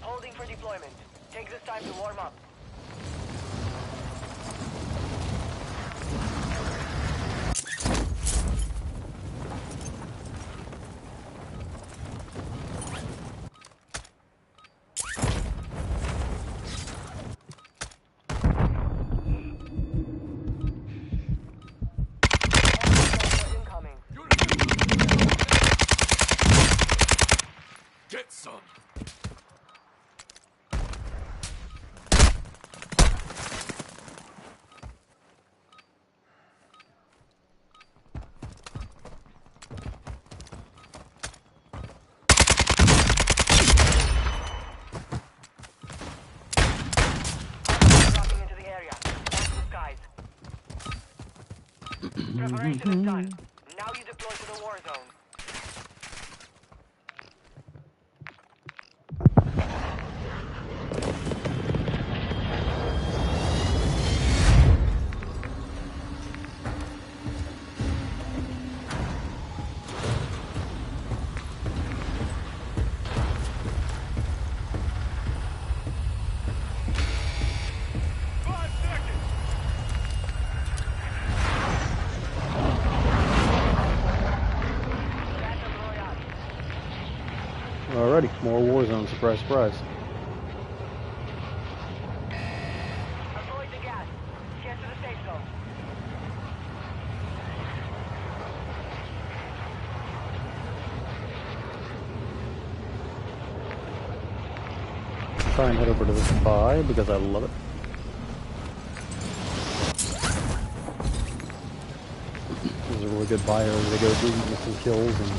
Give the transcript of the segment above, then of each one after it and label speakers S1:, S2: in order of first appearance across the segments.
S1: Holding for deployment. Take this time to warm up. Incoming.
S2: Get some.
S1: Dropping into the area. Watch the skies. Preparation is done. Now you deploy to the war zone.
S3: Alrighty, more Warzone, surprise, surprise.
S1: Avoid the gas. Get to the safe zone.
S3: Try and head over to this buy because I love it. This is a really good buy area to go to, get some kills, and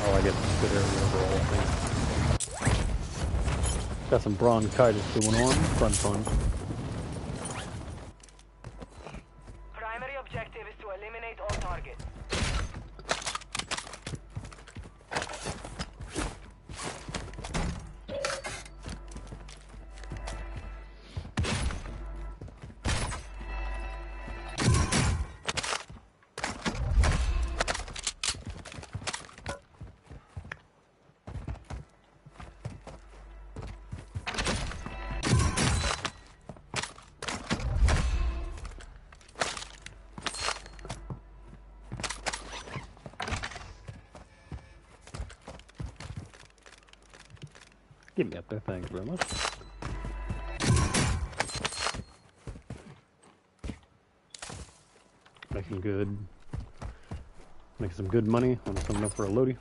S3: I get good area overall, I think. Got some bronchitis going on, fun.
S1: Primary objective is to eliminate all targets.
S3: Get me up there, thank you very much. Making some good money. I'm coming up for a loadie.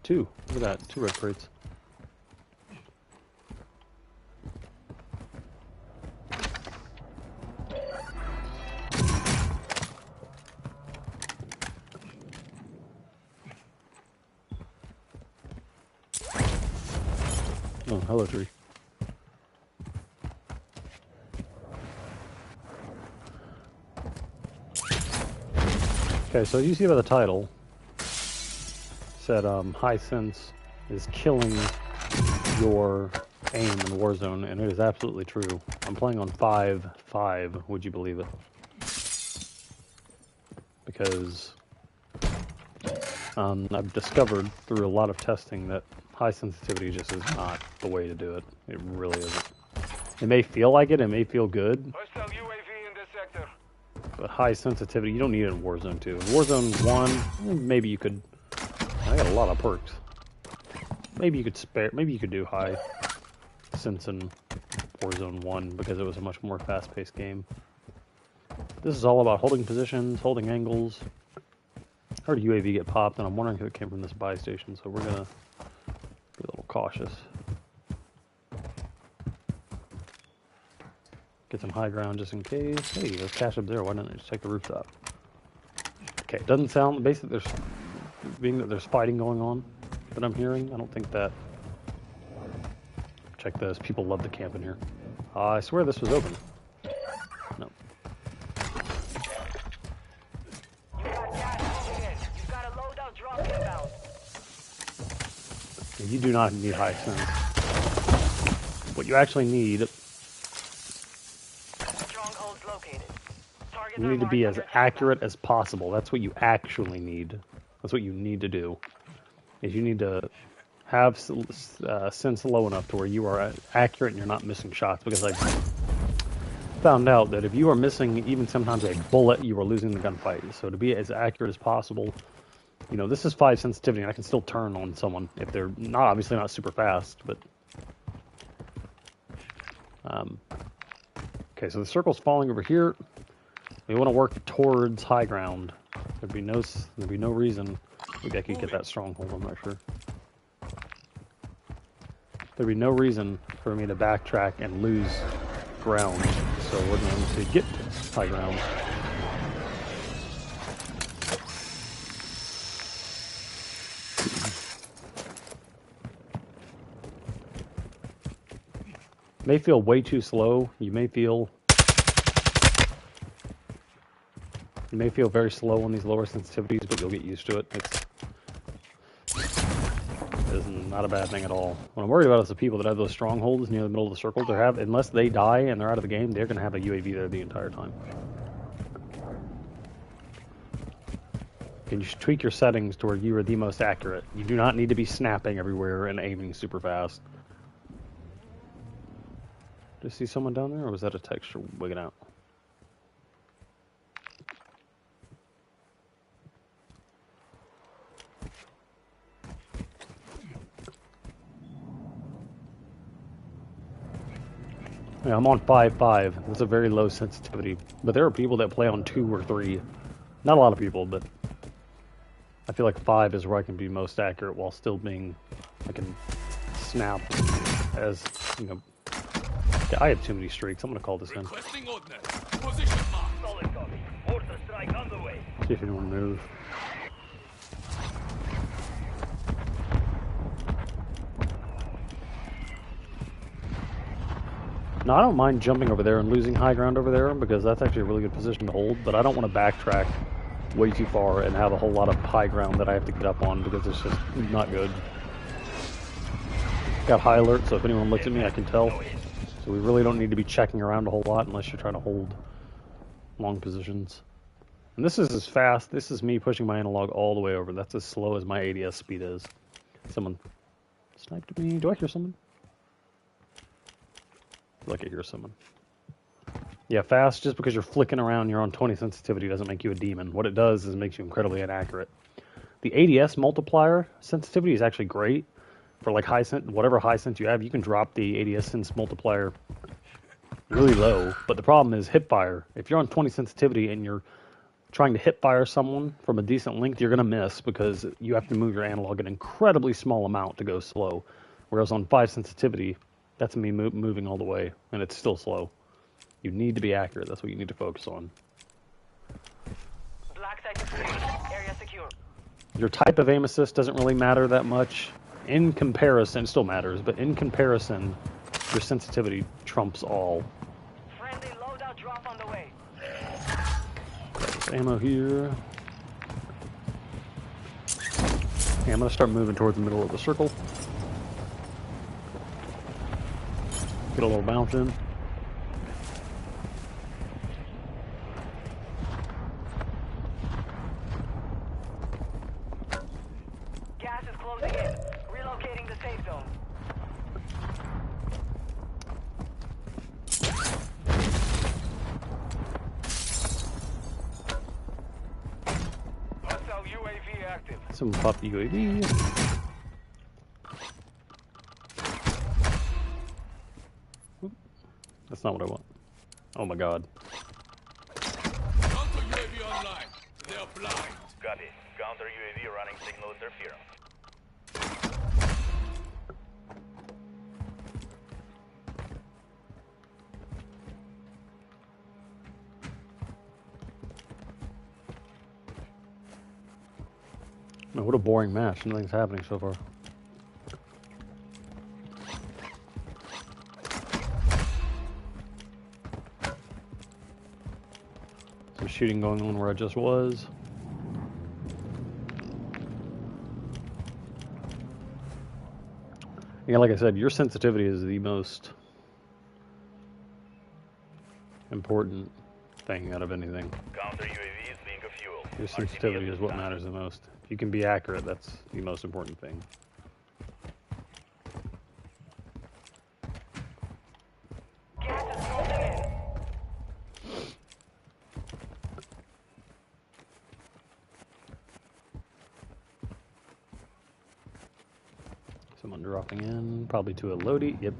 S3: Two. Look at that. 2 red crates. hello, tree. Okay, so you see by the title, said high sense is killing your aim in Warzone, and it is absolutely true. I'm playing on 5.5, would you believe it? Because I've discovered through a lot of testing that high sensitivity just is not the way to do it. It really isn't. It may feel like it may feel good,
S1: Hostile UAV in this sector.
S3: but high sensitivity, you don't need it in Warzone 2. In Warzone 1, maybe you could... I got a lot of perks. Maybe you could do high sense in Warzone 1 because it was a much more fast-paced game. This is all about holding positions, holding angles. I heard a UAV get popped, and I'm wondering if it came from this buy station, so we're gonna be a little cautious. Get some high ground just in case. Hey, there's cash up there. Why don't I just check the rooftop? Okay, it doesn't sound... Basically, there's fighting going on that I'm hearing. I don't think that... Check this. People love to camp in here. I swear this was open. No.
S1: You got gas moving in. You got a loadout drop inbound.
S3: You do not need high sense. What you actually need...
S1: Strongholds located. Targets
S3: You
S1: are
S3: need to be
S1: marked
S3: as
S1: under
S3: accurate as possible. That's what you actually need. That's what you need to do. Is you need to have sense low enough to where you are accurate and you're not missing shots. Because I found out that if you are missing even sometimes a bullet, you are losing the gunfight. So to be as accurate as possible, you know, this is 5 sensitivity. And I can still turn on someone if they're not obviously not super fast, but. Okay, so the circle's falling over here. We want to work towards high ground. There'd be no reason. Maybe I could get that stronghold. I'm not sure. There'd be no reason for me to backtrack and lose ground. So we're going to get high ground. May feel way too slow. You may feel very slow on these lower sensitivities, but you'll get used to it. It's not a bad thing at all. What I'm worried about is the people that have those strongholds near the middle of the circle. Unless they die and they're out of the game, they're going to have a UAV there the entire time. And you should tweak your settings to where you are the most accurate. You do not need to be snapping everywhere and aiming super fast. Did I see someone down there, or was that a texture wigging out? Yeah, I'm on 5.5. That's a very low sensitivity. But there are people that play on 2 or 3. Not a lot of people, but I feel like 5 is where I can be most accurate while still being... I can snap as, you know... I have too many streaks. I'm going to call this in.
S2: Position mark. Solid copy. Mortar strike on the way.
S3: See if anyone moves. No, I don't mind jumping over there and losing high ground over there because that's actually a really good position to hold, but I don't want to backtrack way too far and have a whole lot of high ground that I have to get up on because it's just not good. Got high alert, so if anyone looks at me, I can tell. So we really don't need to be checking around a whole lot unless you're trying to hold long positions. And this is as fast. This is me pushing my analog all the way over. That's as slow as my ADS speed is. Someone sniped at me. Do I hear someone? I feel like I hear someone. Yeah, fast, just because you're flicking around, you're on 20 sensitivity doesn't make you a demon. What it does is it makes you incredibly inaccurate. The ADS multiplier sensitivity is actually great. For like high sense, whatever high sense you have, you can drop the ADS sense multiplier really low. But the problem is hip fire. If you're on 20 sensitivity and you're trying to hip fire someone from a decent length, you're going to miss because you have to move your analog an incredibly small amount to go slow. Whereas on 5 sensitivity, that's me moving all the way, and it's still slow. You need to be accurate. That's what you need to focus on.
S1: Black site complete. Area secure.
S3: Your type of aim assist doesn't really matter that much. in comparison, it still matters, but in comparison, your sensitivity trumps all.
S1: Friendly loadout drop on the way.
S3: There's ammo here. Okay, I'm gonna start moving towards the middle of the circle. Get a little bounce in.
S1: Gas is closing in. Relocating the safe zone.
S2: Hostile UAV active.
S3: Some pop UAV. Oop. That's not what I want. Oh my god.
S2: Counter UAV online. They're blind.
S4: Copy. Counter UAV running signal interference.
S3: Man, what a boring match. Nothing's happening so far. Some shooting going on where I just was. Yeah, like I said, your sensitivity is the most important thing out of anything.
S4: Counter UAV is being fuel.
S3: Your sensitivity is what matters the most. If you can be accurate, that's the most important thing.
S1: Gas is closing in.
S3: Someone dropping in, probably to a Lodi. Yep.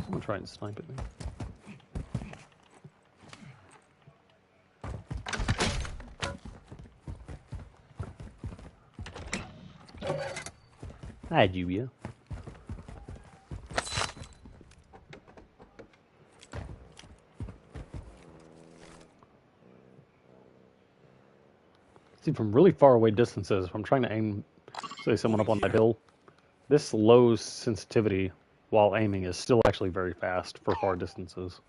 S3: Someone trying to snipe at me. Hi, Julia. See, from really far away distances, if I'm trying to aim, say, someone up on that hill, this low sensitivity while aiming is still actually very fast for far distances.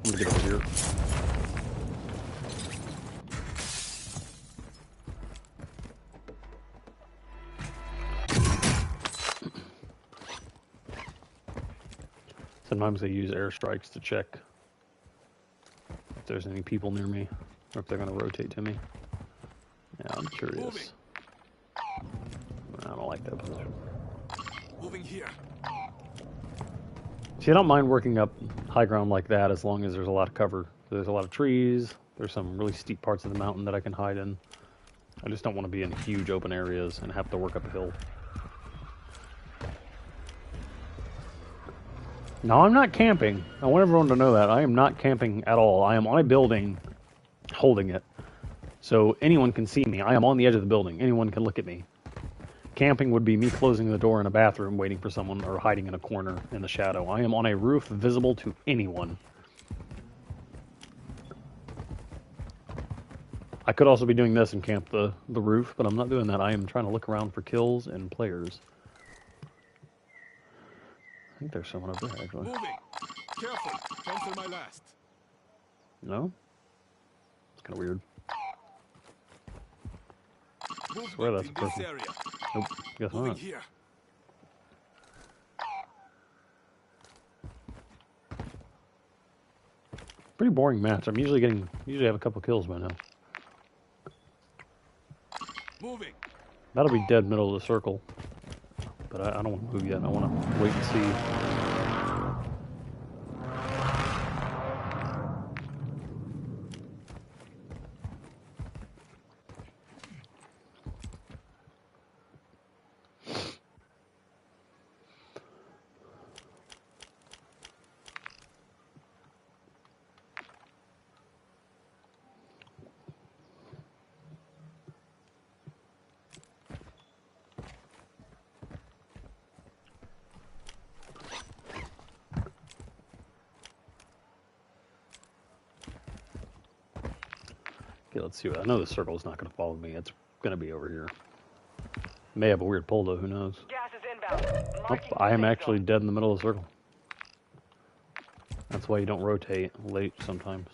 S3: I'm gonna get over here. Sometimes they use airstrikes to check if there's any people near me, or if they're going to rotate to me. Yeah, I'm curious.
S2: Moving.
S3: I don't like that position.
S2: Moving here.
S3: See, I don't mind working up high ground like that as long as there's a lot of cover. There's a lot of trees. There's some really steep parts of the mountain that I can hide in. I just don't want to be in huge open areas and have to work up a hill. No, I'm not camping. I want everyone to know that. I am not camping at all. I am on a building holding it. So anyone can see me. I am on the edge of the building. Anyone can look at me. Camping would be me closing the door in a bathroom waiting for someone or hiding in a corner in the shadow. I am on a roof visible to anyone. I could also be doing this and camp the roof, but I'm not doing that. I am trying to look around for kills and players. I think there's someone up there, actually.
S2: Moving. Careful. Cancel my last.
S3: No? It's kind of weird.
S2: Movement
S3: swear that's
S2: in
S3: a
S2: this
S3: person.
S2: area.
S3: Nope, guess
S2: Moving
S3: not.
S2: here.
S3: Pretty boring match. I'm usually have a couple kills by now.
S2: Moving.
S3: That'll be dead middle of the circle. But I don't want to move yet. I want to wait and see. Okay, let's see. I know the circle is not going to follow me. It's going to be over here. May have a weird pull though. Who knows?
S1: Gas is inbound.
S3: Oh,
S1: Marking
S3: I am
S1: safe
S3: actually
S1: zone.
S3: dead in the middle of the circle. That's why you don't rotate late sometimes.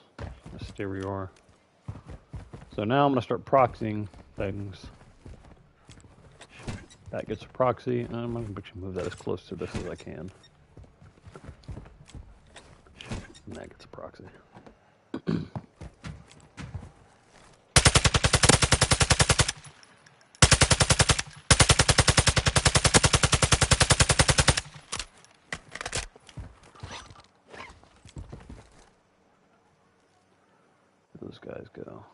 S3: Just stay where you are. So now I'm going to start proxying things. That gets a proxy. I'm going to actually move that as close to this as I can. And that gets a proxy. Where those guys go?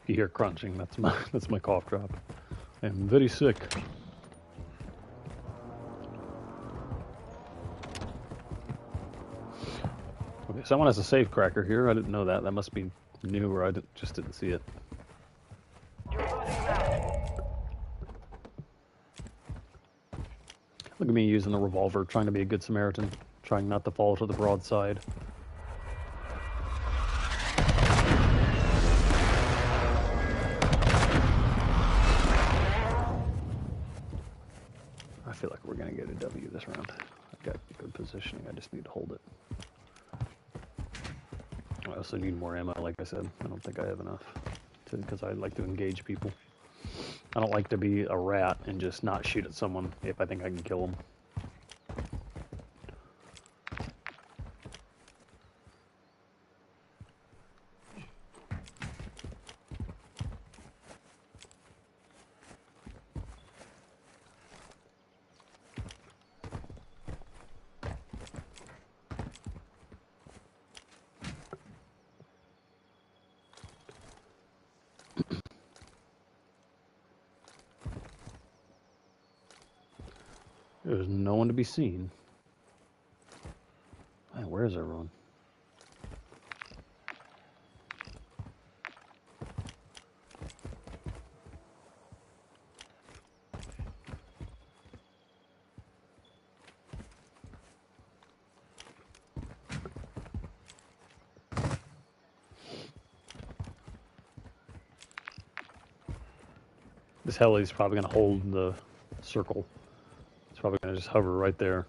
S3: You hear crunching, that's my cough drop. I'm very sick. Okay, someone has a safe cracker here. I didn't know that. That must be new, or just didn't see it.
S1: You're losing ground.
S3: Look at me using the revolver, trying to be a good Samaritan, trying not to fall to the broadside. I feel like we're going to get a W this round. I've got good positioning. I just need to hold it. I also need more ammo, like I said. I don't think I have enough because I like to engage people. I don't like to be a rat and just not shoot at someone if I think I can kill them. There's no one to be seen. Man, where is everyone? This heli's probably going to hold the circle. It's probably going to just hover right there.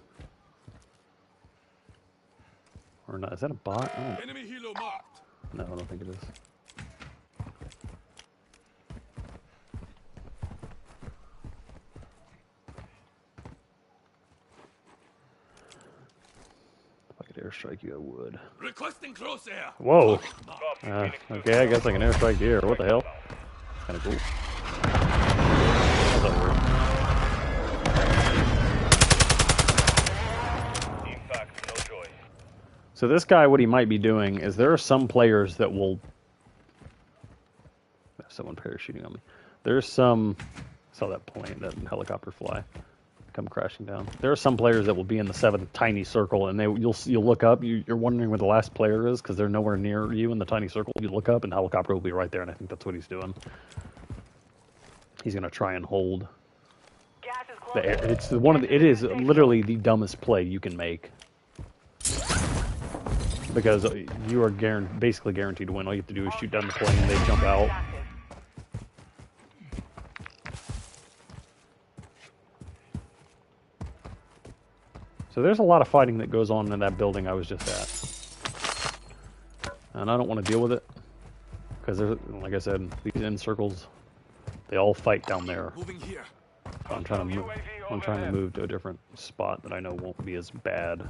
S3: Or not. Is that a bot? Oh,
S2: Enemy helo marked.
S3: no, I don't think it is. If I could airstrike you, I would.
S2: Requesting close air.
S3: Whoa!
S4: Copy. Phoenix
S3: Okay, I guess I can airstrike the air. What the hell? Kind of cool. How's that work?
S4: Team fact, no choice.
S3: So this guy, what he might be doing is there are some players that will... Someone parachuting on me. There's some... I saw that plane, that helicopter fly, come crashing down. There are some players that will be in the 7th tiny circle, and you'll look up. You're wondering where the last player is because they're nowhere near you in the tiny circle. You look up, and the helicopter will be right there, and I think that's what he's doing. He's gonna try and hold
S1: Gas is
S3: the
S1: closing.
S3: air. It's one of the, it is literally the dumbest play you can make because you are basically guaranteed to win. All you have to do is shoot down the plane, they jump out. So there's a lot of fighting that goes on in that building I was just at, and I don't want to deal with it because, like I said, these end circles, they all fight down there.
S2: Moving here.
S3: I'm trying to move to a different spot that I know won't be as bad.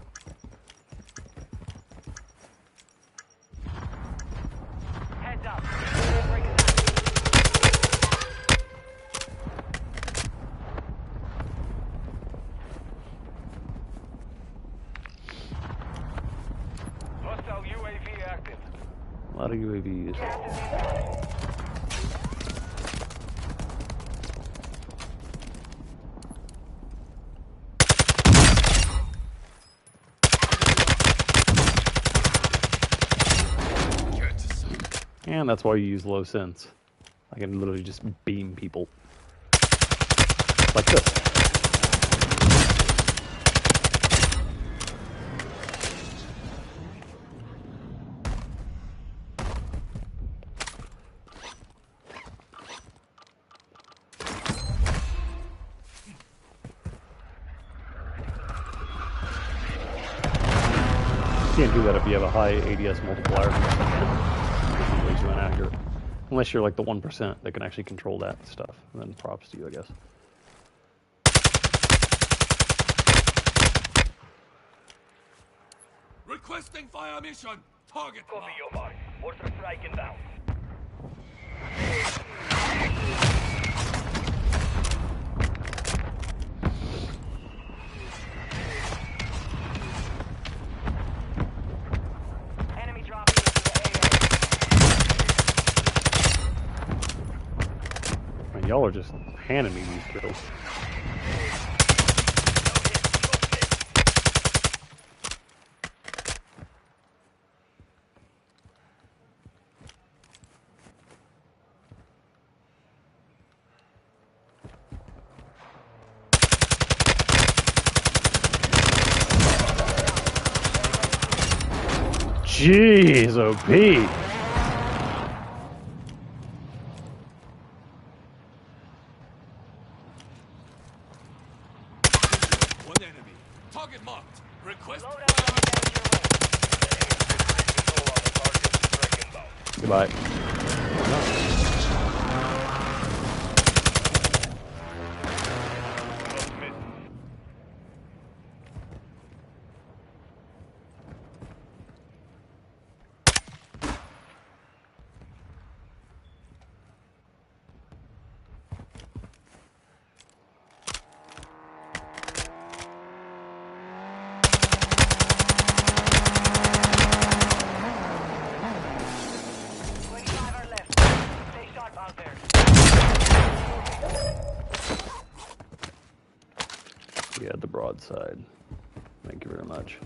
S1: Heads up.
S2: Hostile UAV active.
S3: A lot of UAVs.
S1: Gas is inbound.
S3: And that's why you use low sense. I can literally just beam people. like this. You can't do that if you have a high ADS multiplier. It's way too inaccurate. Unless you're like the 1% that can actually control that stuff. And then props to you, I guess.
S2: Requesting fire mission. Target
S4: Copy
S2: marked.
S4: your mark. Mortar strike inbound.
S1: Enemy dropping into the
S3: Man, y'all are just handing me these kills. Jeez, OP.
S2: One enemy. Target marked. Request.
S1: Loadout on the
S3: Goodbye. We had the broadside. Thank you very much.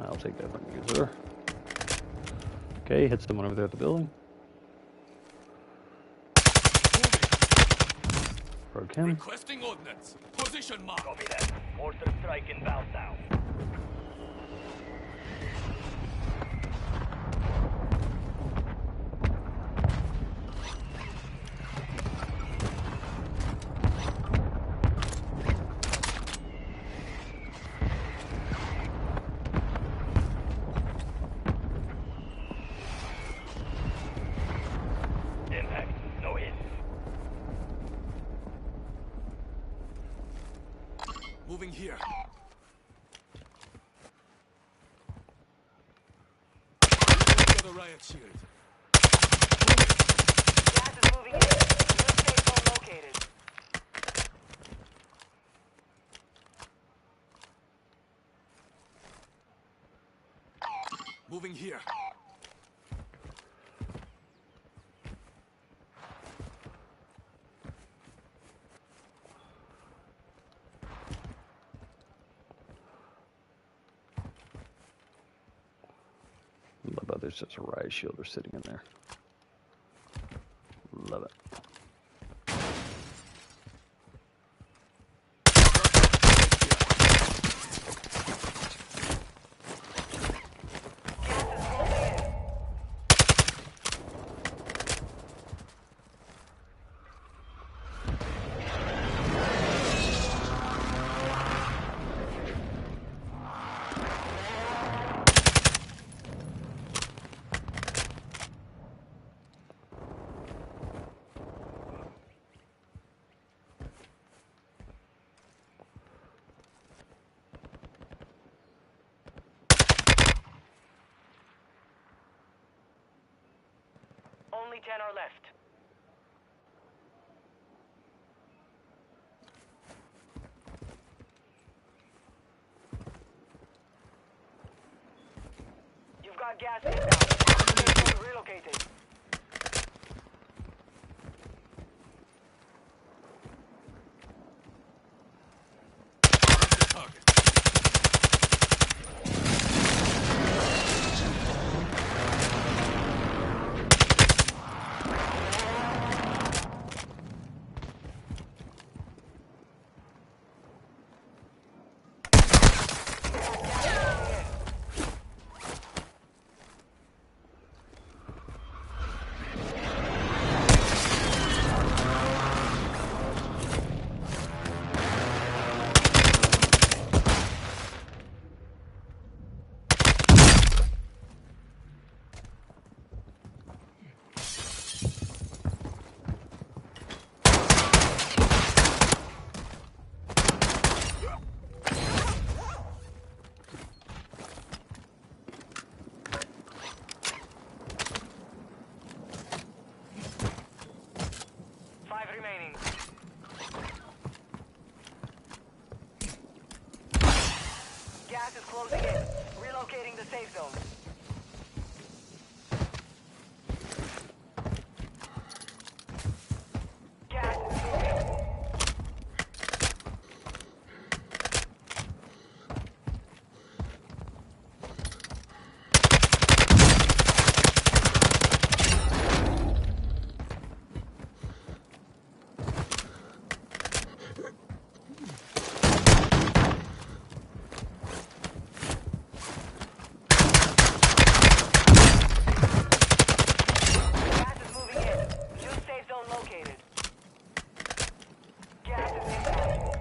S3: I'll take that from you, sir. Okay, hit someone over there at the building. Broke him.
S2: Requesting ordnance. Position mark.
S4: Copy that. Mortar strike inbound now. Impact. No hit.
S2: Moving here. The riot shield.
S1: Gas is moving in. New safe zone located.
S2: Moving here.
S3: Love how there's just a riot shielder sitting in there. Love it.
S1: Gas is moving in. Only 10 are left. You've got gas inbound. Safe zone relocated.
S2: Target.
S1: 5 remaining. Gas is closing in. Relocating the safe zone. Gas is moving. Gas is moving in. New safe zone located. Gas is inbound.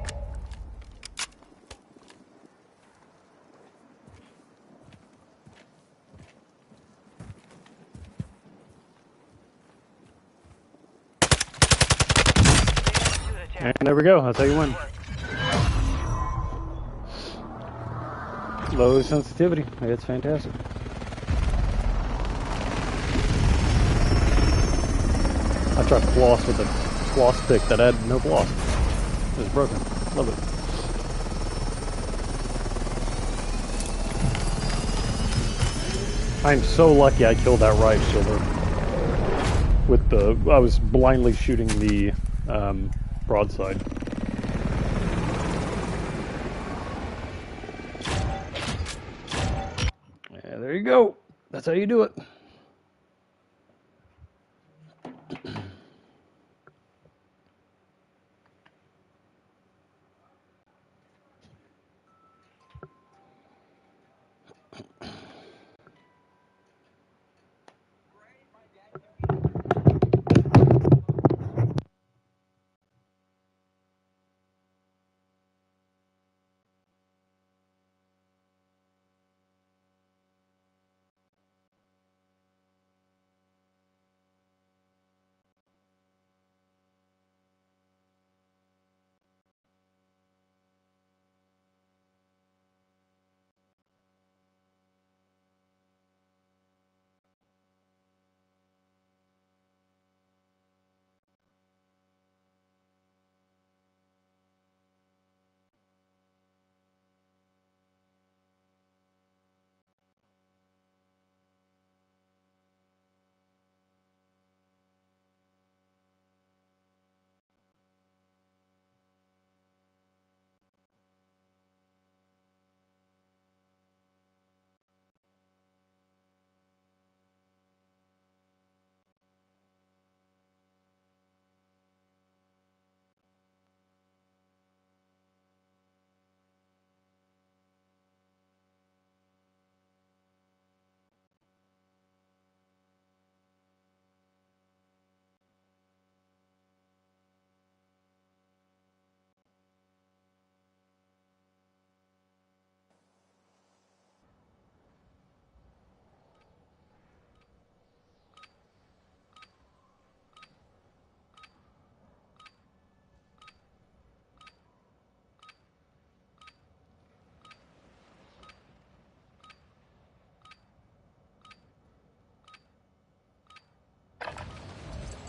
S3: And there we go. That's how you win. Low sensitivity. It's fantastic. I tried floss with a floss stick that had no floss. It was broken. Love it. I'm so lucky I killed that right shoulder. With the, I was blindly shooting the broadside. Yeah, there you go. That's how you do it.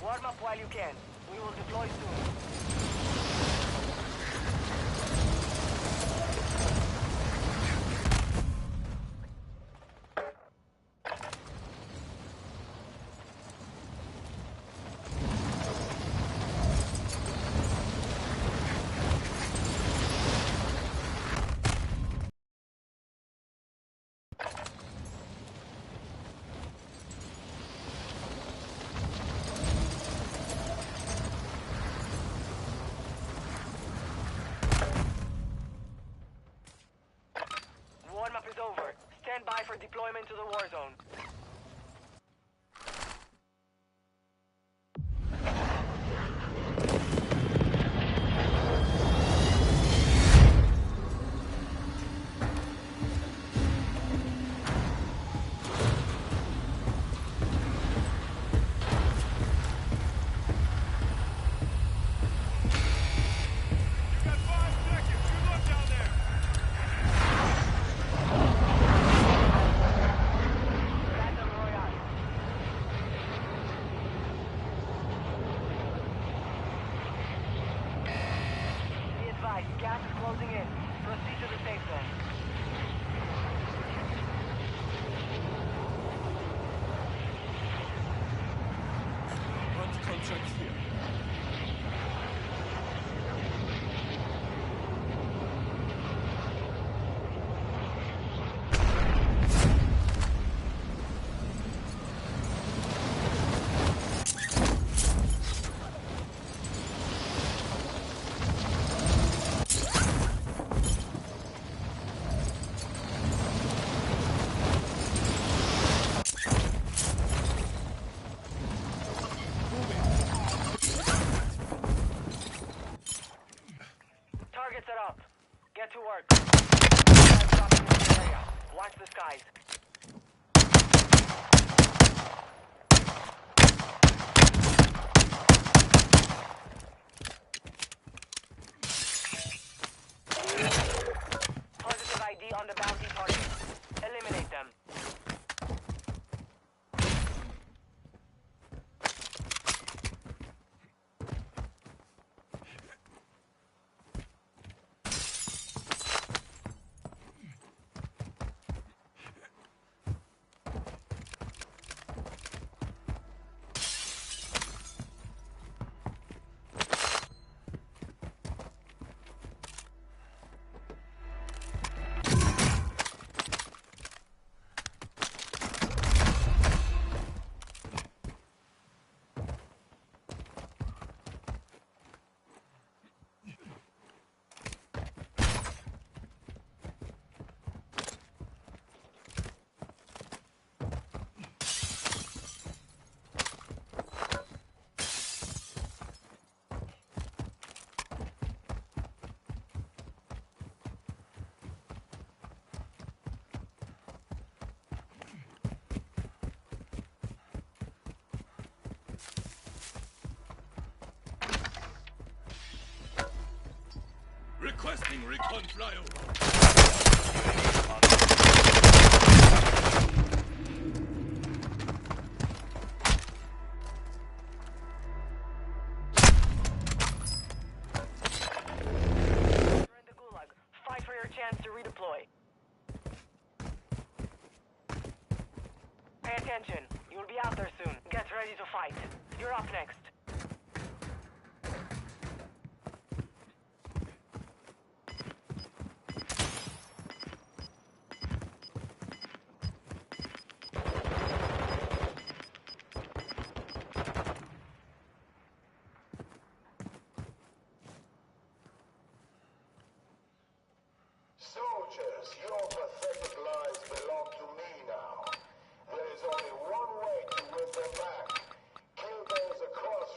S1: Warm up while you can. We will deploy soon. Warm-up is over. Stand by for deployment to the Warzone.
S2: You got 5 seconds. Good luck down there.
S1: closing in. Proceed to the safe zone.
S2: Contract here.
S1: Targets are up. Get to work. Guys dropping into the area. Watch the skies. Positive ID on the bounty target. Eliminate them.
S2: Requesting recon flyover.
S1: You're in the gulag. Fight for your chance to redeploy. Pay attention. You'll be out there soon. Get ready to fight. You're up next.
S5: Soldiers, your pathetic lives belong to me now. There is only one way to win them back. Kill those across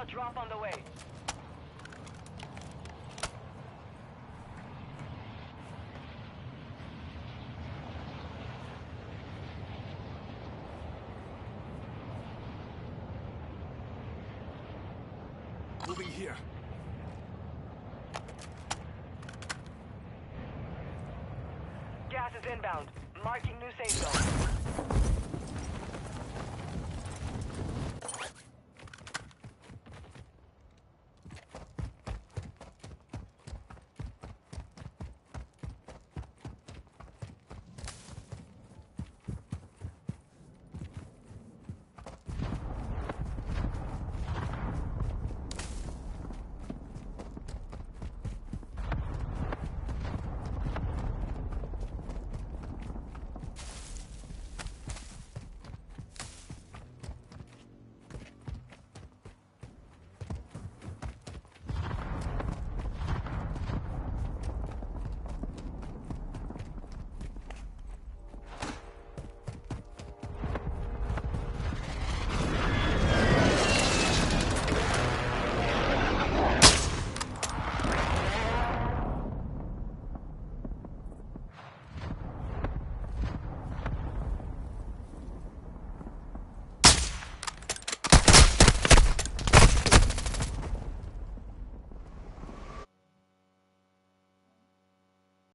S1: loadout drop on the way.
S2: Moving here.
S1: Gas is inbound. Marking new safe zone.